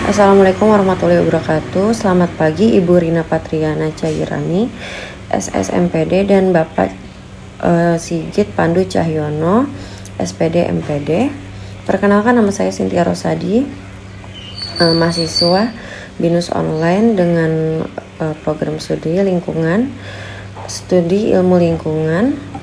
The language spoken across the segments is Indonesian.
Assalamualaikum warahmatullahi wabarakatuh. Selamat pagi Ibu Rina Patriana Cairani, SSMPD, dan Bapak Sigit Pandu Cahyono, SPD MPD. Perkenalkan, nama saya Cynthia Rosadi, mahasiswa BINUS online dengan program studi ilmu lingkungan.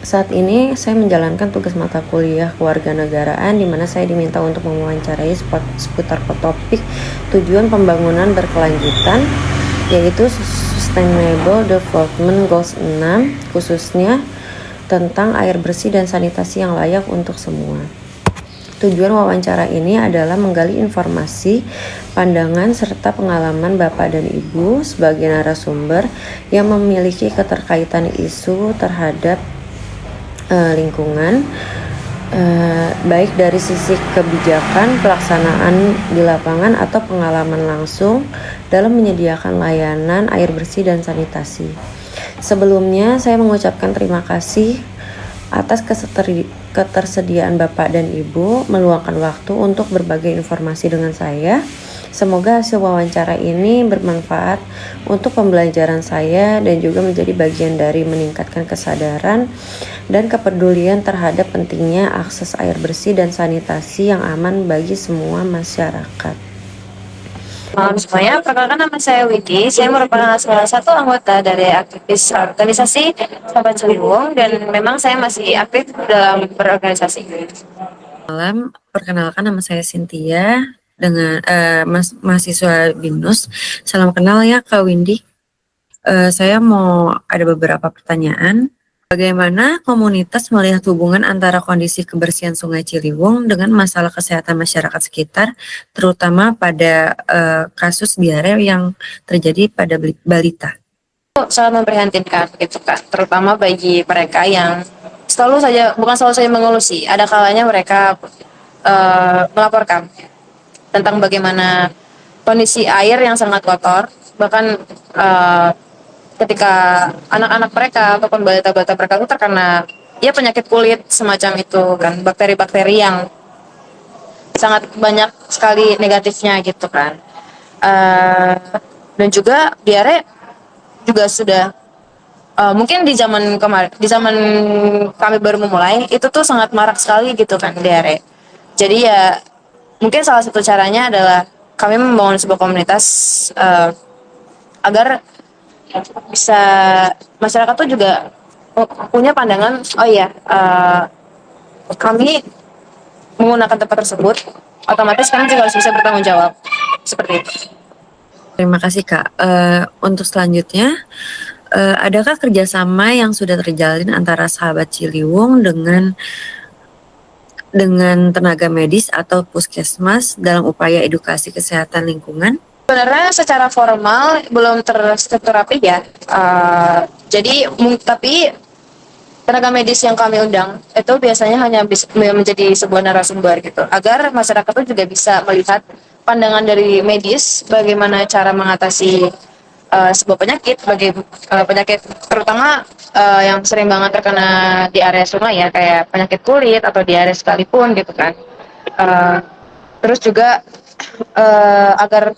Saat ini saya menjalankan tugas mata kuliah kewarganegaraan di mana saya diminta untuk mewawancarai seputar topik tujuan pembangunan berkelanjutan, yaitu Sustainable Development Goals 6, khususnya tentang air bersih dan sanitasi yang layak untuk semua. Tujuan wawancara ini adalah menggali informasi, pandangan, serta pengalaman Bapak dan Ibu sebagai narasumber yang memiliki keterkaitan isu terhadap lingkungan, baik dari sisi kebijakan, pelaksanaan di lapangan, atau pengalaman langsung dalam menyediakan layanan air bersih dan sanitasi. Sebelumnya, saya mengucapkan terima kasih atas ketersediaan Bapak dan Ibu meluangkan waktu untuk berbagi informasi dengan saya. Semoga hasil wawancara ini bermanfaat untuk pembelajaran saya dan juga menjadi bagian dari meningkatkan kesadaran dan kepedulian terhadap pentingnya akses air bersih dan sanitasi yang aman bagi semua masyarakat. Malam semuanya, perkenalkan nama saya Widi. Saya merupakan salah satu anggota dari aktivis organisasi Sahabat Ciliwung dan memang saya masih aktif dalam berorganisasi. Malam, perkenalkan, nama saya Cynthia dengan mahasiswa BINUS. Salam kenal ya Kak Windy. Saya mau ada beberapa pertanyaan. Bagaimana komunitas melihat hubungan antara kondisi kebersihan Sungai Ciliwung dengan masalah kesehatan masyarakat sekitar, terutama pada kasus diare yang terjadi pada balita? Sangat memprihatinkan gitu kan, terutama bagi mereka yang bukan selalu saja mengelusi. Ada kalanya mereka melaporkan tentang bagaimana kondisi air yang sangat kotor, bahkan ketika anak-anak mereka ataupun balita-balita mereka itu terkena ya penyakit kulit semacam itu kan, bakteri-bakteri yang sangat banyak sekali negatifnya gitu kan. Uh, dan juga diare juga sudah mungkin di zaman kami baru memulai itu tuh sangat marak sekali gitu kan diare. Jadi ya mungkin salah satu caranya adalah kami membangun sebuah komunitas agar bisa masyarakat tuh juga punya pandangan, oh iya, kami menggunakan tempat tersebut otomatis kami juga harus bisa bertanggung jawab seperti itu. Terima kasih Kak. Untuk selanjutnya, adakah kerjasama yang sudah terjalin antara Sahabat Ciliwung dengan tenaga medis atau puskesmas dalam upaya edukasi kesehatan lingkungan? Sebenarnya secara formal belum terstruktur rapi ya. Tapi tenaga medis yang kami undang itu biasanya hanya bisa menjadi sebuah narasumber gitu, agar masyarakat itu juga bisa melihat pandangan dari medis bagaimana cara mengatasi sebuah penyakit terutama yang sering banget terkena di area sungai ya, kayak penyakit kulit atau diare sekalipun gitu kan. Uh, Terus juga agar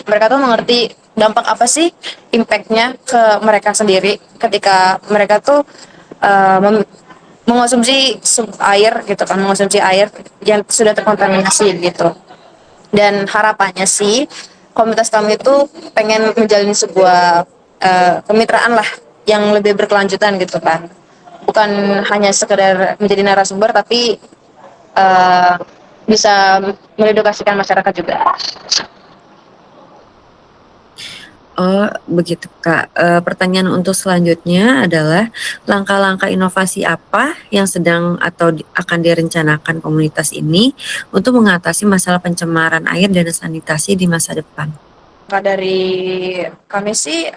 mereka tuh mengerti dampak apa sih impactnya ke mereka sendiri ketika mereka tuh uh, mengonsumsi air gitu kan, mengonsumsi air yang sudah terkontaminasi gitu. Dan harapannya sih komunitas kami itu pengen menjalin sebuah kemitraan lah yang lebih berkelanjutan gitu kan, bukan hanya sekedar menjadi narasumber tapi uh, bisa mengedukasikan masyarakat juga. Oh, begitu Kak. Pertanyaan untuk selanjutnya adalah langkah-langkah inovasi apa yang sedang atau akan direncanakan komunitas ini untuk mengatasi masalah pencemaran air dan sanitasi di masa depan? Dari kami sih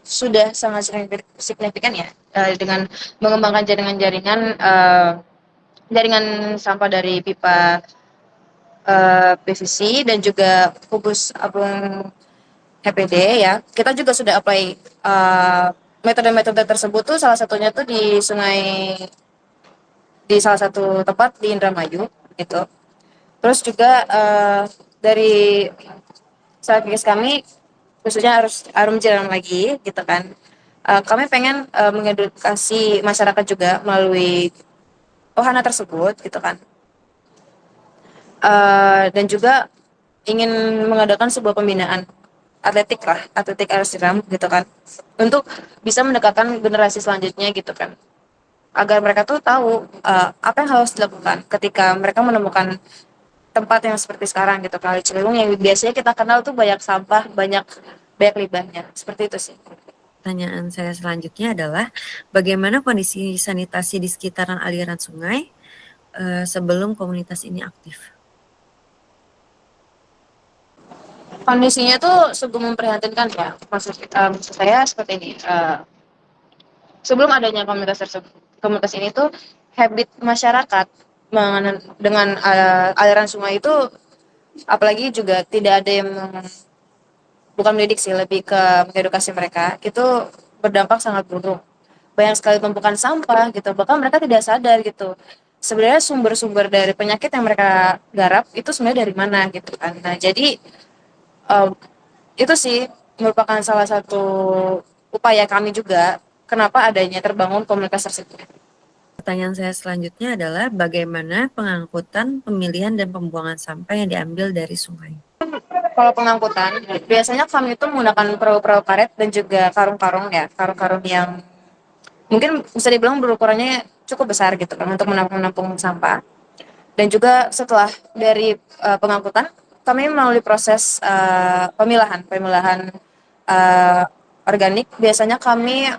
sudah sangat signifikan ya, dengan mengembangkan jaringan sampah dari pipa PVC dan juga kubus apung HPD ya. Kita juga sudah apply metode-metode tersebut tuh, salah satunya tuh di salah satu tempat di Indramayu gitu. Terus juga dari strategis kami, khususnya harus Harum Jalan lagi gitu kan. Kami pengen mengedukasi masyarakat juga melalui wahana tersebut gitu kan. Dan juga ingin mengadakan sebuah pembinaan atletik lah, atletik air siram gitu kan, untuk bisa mendekatkan generasi selanjutnya gitu kan, agar mereka tuh tahu apa yang harus dilakukan ketika mereka menemukan tempat yang seperti sekarang gitu, Kali Ciliwung yang biasanya kita kenal tuh banyak sampah, banyak banyak limbahnya, seperti itu sih. Pertanyaan saya selanjutnya adalah bagaimana kondisi sanitasi di sekitaran aliran sungai sebelum komunitas ini aktif? Kondisinya tuh sungguh memprihatinkan ya, maksud saya seperti ini. Sebelum adanya komunitas ini tuh habit masyarakat dengan aliran sungai itu, apalagi juga tidak ada yang bukan mendidik sih, lebih ke mengedukasi mereka, itu berdampak sangat buruk. Banyak sekali tumpukan sampah gitu, bahkan mereka tidak sadar gitu sebenarnya sumber-sumber dari penyakit yang mereka garap itu sebenarnya dari mana gitu kan. Nah jadi uh, itu sih merupakan salah satu upaya kami juga kenapa adanya terbangun komunitas tersebut. Pertanyaan saya selanjutnya adalah bagaimana pengangkutan, pemilihan, dan pembuangan sampah yang diambil dari sungai? Kalau pengangkutan, biasanya kami itu menggunakan perahu-perahu karet dan juga karung-karung ya, karung-karung yang mungkin bisa dibilang berukurannya cukup besar gitu kan untuk menampung sampah. Dan juga setelah dari pengangkutan, kami melalui proses pemilahan uh, organik. Biasanya kami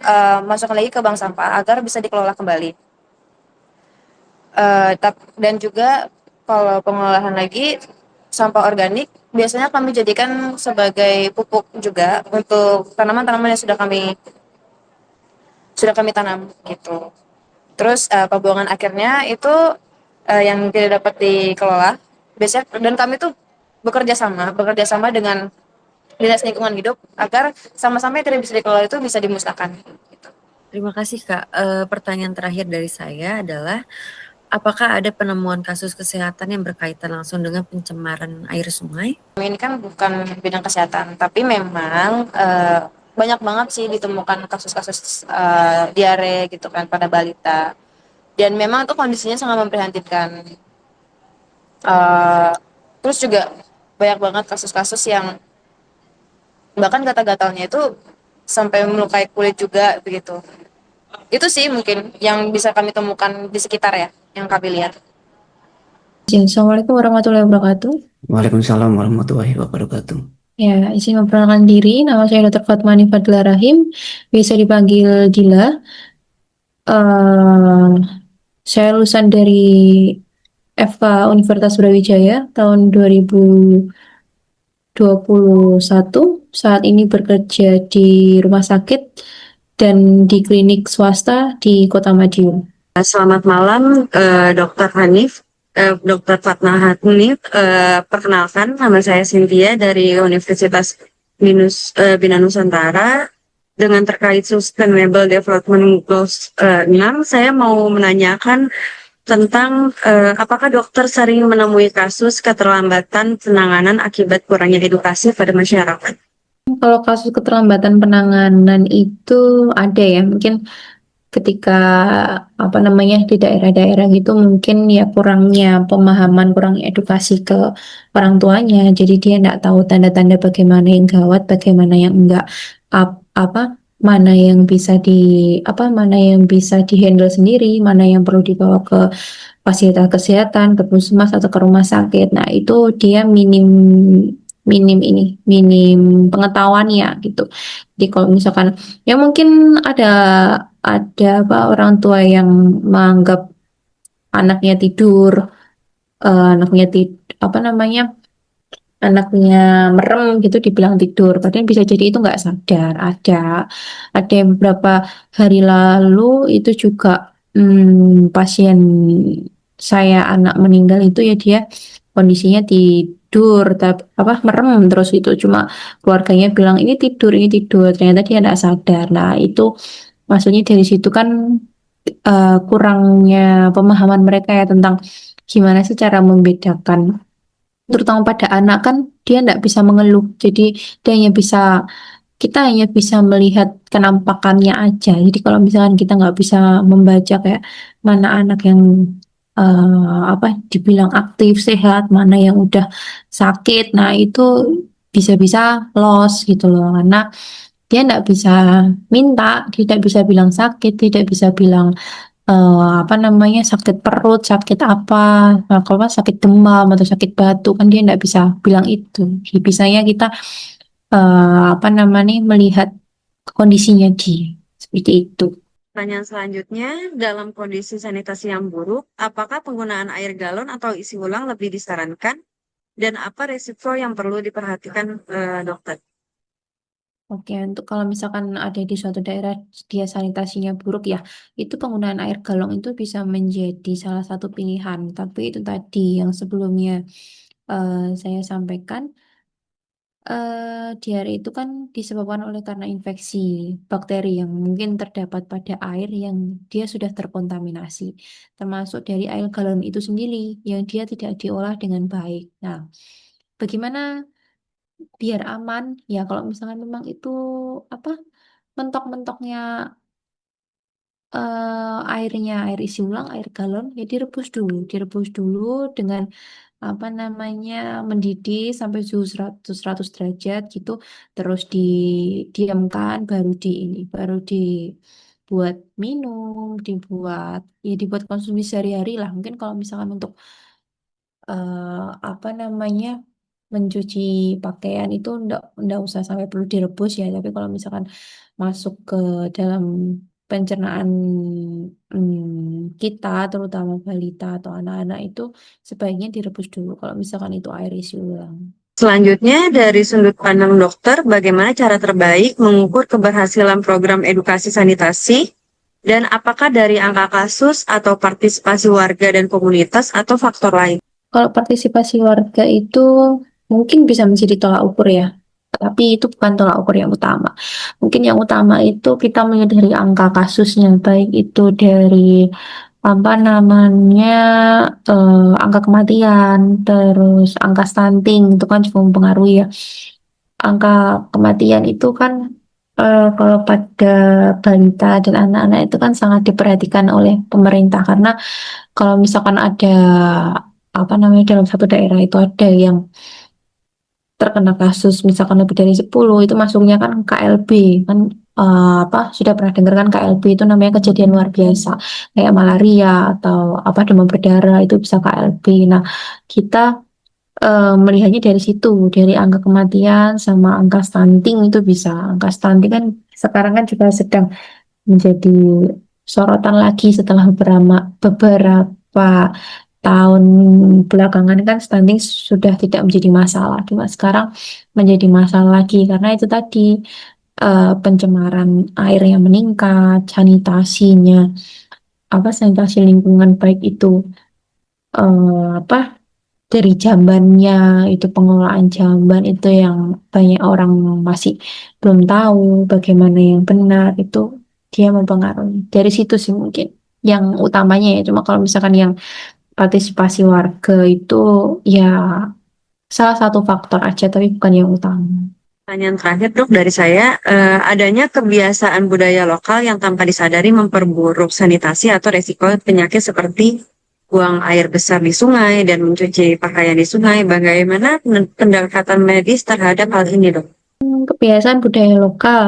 masukkan lagi ke bank sampah agar bisa dikelola kembali. Dan juga kalau pengolahan lagi sampah organik biasanya kami jadikan sebagai pupuk juga untuk tanaman-tanaman yang sudah kami tanam gitu. Terus pembuangan akhirnya itu yang tidak dapat dikelola biasanya, dan kami tuh bekerja sama dengan dinas lingkungan hidup agar sama-sama yang tidak bisa dikelola itu bisa dimusnahkan. Gitu. Terima kasih Kak. Pertanyaan terakhir dari saya adalah apakah ada penemuan kasus kesehatan yang berkaitan langsung dengan pencemaran air sungai? Ini kan bukan bidang kesehatan, tapi memang banyak banget sih ditemukan kasus-kasus diare gitu kan pada balita. Dan memang itu kondisinya sangat memprihatinkan. Uh, Terus juga banyak banget kasus-kasus yang bahkan gatal-gatalnya itu sampai melukai kulit juga begitu. Itu sih mungkin yang bisa kami temukan di sekitar ya, yang kami lihat. Assalamualaikum warahmatullahi wabarakatuh. Waalaikumsalam warahmatullahi wabarakatuh. Ya, izin memperkenalkan diri. Nama saya Dr. Fatmani Fadila Rahim. Bisa dipanggil Dila. Eh, saya lulusan dari FK Universitas Brawijaya tahun 2021. Saat ini bekerja di rumah sakit dan di klinik swasta di Kota Madiun. Selamat malam, Dr. Hanif, Dr. Fatna Hanif. Perkenalkan, nama saya Cynthia dari Universitas Bina Nusantara. Dengan terkait Sustainable Development Goals 6, saya mau menanyakan tentang apakah dokter sering menemui kasus keterlambatan penanganan akibat kurangnya edukasi pada masyarakat? Kalau kasus keterlambatan penanganan itu ada ya, mungkin ketika di daerah-daerah gitu mungkin ya kurangnya pemahaman, kurangnya edukasi ke orang tuanya, jadi dia nggak tahu tanda-tanda bagaimana yang gawat, bagaimana yang enggak, mana yang bisa mana yang bisa dihandle sendiri, mana yang perlu dibawa ke fasilitas kesehatan, ke puskesmas atau ke rumah sakit. Nah itu dia minim minim pengetahuannya gitu. Jadi kalau misalkan ya mungkin ada orang tua yang menganggap anaknya tidur, anaknya anaknya merem gitu dibilang tidur, padahal bisa jadi itu nggak sadar. Ada yang beberapa hari lalu itu juga pasien saya anak meninggal itu ya dia kondisinya tidur tapi merem terus itu, cuma keluarganya bilang ini tidur, ternyata dia nggak sadar. Nah itu maksudnya dari situ kan kurangnya pemahaman mereka ya tentang gimana sih cara membedakan terutama pada anak kan dia tidak bisa mengeluh. Jadi dia hanya bisa kita hanya bisa melihat kenampakannya aja. Jadi kalau misalkan kita nggak bisa membaca kayak mana anak yang apa dibilang aktif sehat, mana yang udah sakit, nah itu bisa-bisa loss gitu loh. Karena dia nggak bisa minta, tidak bisa bilang sakit, tidak bisa bilang apa namanya sakit perut, sakit apa, nah, kalau nggak sakit demam atau sakit batuk kan dia nggak bisa bilang itu. Bisanya kita apa namanya melihat kondisinya dia seperti itu. Pertanyaan selanjutnya, dalam kondisi sanitasi yang buruk, apakah penggunaan air galon atau isi ulang lebih disarankan? Dan apa resiko yang perlu diperhatikan dokter? Oke, untuk kalau misalkan ada di suatu daerah dia sanitasinya buruk ya, itu penggunaan air galon itu bisa menjadi salah satu pilihan. Tapi itu tadi yang sebelumnya saya sampaikan, diare itu kan disebabkan oleh karena infeksi bakteri yang mungkin terdapat pada air yang dia sudah terkontaminasi, termasuk dari air galon itu sendiri yang dia tidak diolah dengan baik. Nah, bagaimana biar aman? Ya, kalau misalkan memang itu apa mentok-mentoknya airnya air isi ulang, air galon ya direbus dulu dengan apa namanya mendidih sampai suhu 100 derajat gitu, terus didiamkan baru dibuat minum, dibuat konsumsi sehari-hari lah. Mungkin kalau misalkan untuk apa namanya mencuci pakaian itu ndak usah sampai perlu direbus ya, tapi kalau misalkan masuk ke dalam pencernaan kita terutama balita atau anak-anak itu sebaiknya direbus dulu kalau misalkan itu air isi ulang. Selanjutnya, dari sudut pandang dokter, bagaimana cara terbaik mengukur keberhasilan program edukasi sanitasi? Dan apakah dari angka kasus atau partisipasi warga dan komunitas atau faktor lain? Kalau partisipasi warga itu mungkin bisa menjadi tolak ukur ya, tapi itu bukan tolak ukur yang utama. Mungkin yang utama itu kita melihat dari angka kasusnya, baik itu dari apa namanya angka kematian, terus angka stunting itu kan juga mempengaruhi ya. Angka kematian itu kan kalau pada balita dan anak-anak itu kan sangat diperhatikan oleh pemerintah karena kalau misalkan ada apa namanya dalam satu daerah itu ada yang terkena kasus misalkan lebih dari 10 itu masuknya kan KLB kan apa sudah pernah dengar kan KLB itu namanya kejadian luar biasa kayak malaria atau apa demam berdarah itu bisa KLB. Nah, kita melihatnya dari situ dari angka kematian sama angka stunting itu bisa. Angka stunting kan sekarang kan juga sedang menjadi sorotan lagi setelah beberapa tahun belakangan kan stunting sudah tidak menjadi masalah. Cuma sekarang menjadi masalah lagi karena itu tadi pencemaran air yang meningkat, sanitasinya, apa sanitasi lingkungan baik itu apa dari jambannya itu pengelolaan jamban itu yang banyak orang masih belum tahu bagaimana yang benar itu dia mempengaruhi dari situ sih mungkin yang utamanya ya cuma kalau misalkan yang partisipasi warga itu ya salah satu faktor aja tapi bukan yang utama. Pertanyaan terakhir, Dok, dari saya, adanya kebiasaan budaya lokal yang tanpa disadari memperburuk sanitasi atau resiko penyakit seperti buang air besar di sungai dan mencuci pakaian di sungai. Bagaimana pendekatan medis terhadap hal ini, Dok? Kebiasaan budaya lokal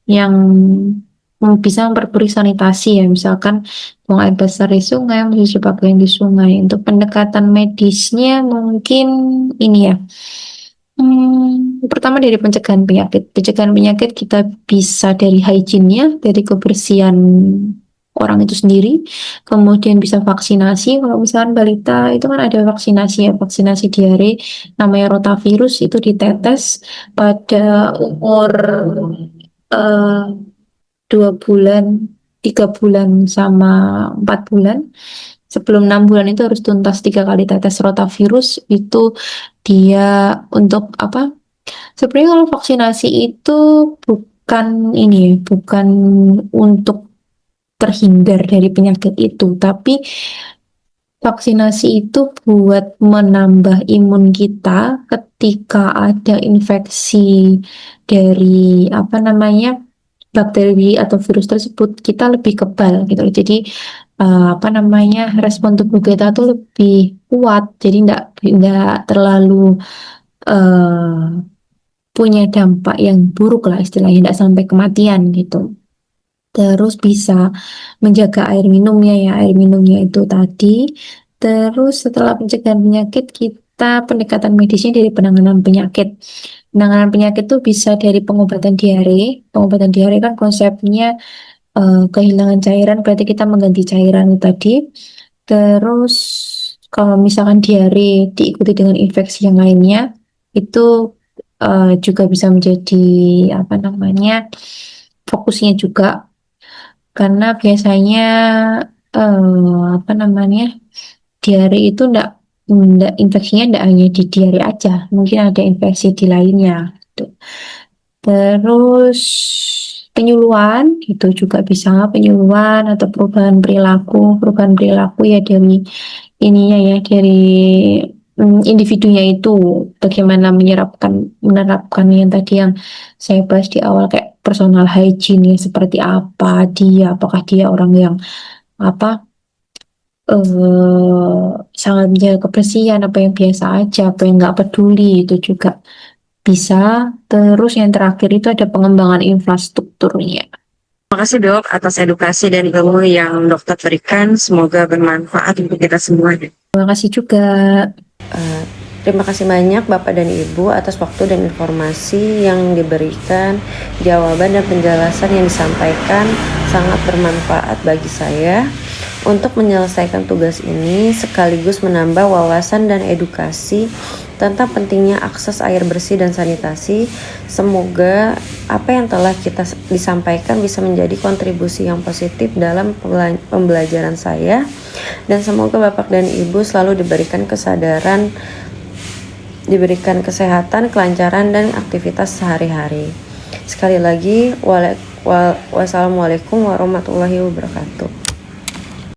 yang bisa memperburuk sanitasi ya misalkan buang air besar di sungai, mencuci pakaian di sungai. Untuk pendekatan medisnya mungkin ini ya. Pertama dari pencegahan penyakit. Pencegahan penyakit kita bisa dari hygiene-nya, dari kebersihan orang itu sendiri. Kemudian bisa vaksinasi. Kalau misalkan balita itu kan ada vaksinasi ya, vaksinasi diare namanya rotavirus itu ditetes pada umur eh, 2 bulan, 3 bulan sama 4 bulan. Sebelum 6 bulan itu harus tuntas 3 kali tetes rotavirus itu dia untuk apa? Sebenarnya kalau vaksinasi itu bukan ini ya, bukan untuk terhindar dari penyakit itu, tapi Vaksinasi itu buat menambah imun kita ketika ada infeksi dari apa namanya bakteri atau virus tersebut, kita lebih kebal gitu loh. Jadi apa namanya respon tubuh kita tuh lebih kuat. Jadi tidak terlalu eh, punya dampak yang buruk lah istilahnya, tidak sampai kematian gitu. Terus bisa menjaga air minumnya ya, air minumnya itu tadi. Terus setelah pencegahan penyakit, kita pendekatan medisnya dari penanganan penyakit. Penanganan penyakit itu bisa dari pengobatan diare. Pengobatan diare kan konsepnya kehilangan cairan, berarti kita mengganti cairan itu tadi. Terus kalau misalkan diare diikuti dengan infeksi yang lainnya, itu juga bisa menjadi apa namanya fokusnya juga, karena biasanya apa namanya diare itu ndak infeksinya ndak hanya di diare aja, mungkin ada infeksi di lainnya gitu. Terus penyuluhan itu juga bisa, penyuluhan atau perubahan perilaku ya dari ininya ya, dari individunya itu, bagaimana menerapkan yang tadi yang saya bahas di awal, kayak personal hygiene ya, seperti apa dia, apakah dia orang yang apa sangat menjaga kebersihan, apa yang biasa aja, apa yang nggak peduli, itu juga bisa. Terus yang terakhir itu ada pengembangan infrastrukturnya. Terima kasih dok atas edukasi dan ilmu yang dokter berikan. Semoga bermanfaat untuk kita semua. Terima kasih juga. Terima kasih banyak Bapak dan Ibu atas waktu dan informasi yang diberikan, jawaban dan penjelasan yang disampaikan sangat bermanfaat bagi saya untuk menyelesaikan tugas ini, sekaligus menambah wawasan dan edukasi tentang pentingnya akses air bersih dan sanitasi. Semoga apa yang telah kita disampaikan bisa menjadi kontribusi yang positif dalam pembelajaran saya, dan semoga Bapak dan Ibu selalu diberikan kesadaran, diberikan kesehatan, kelancaran, dan aktivitas sehari-hari. Sekali lagi, wassalamualaikum warahmatullahi wabarakatuh.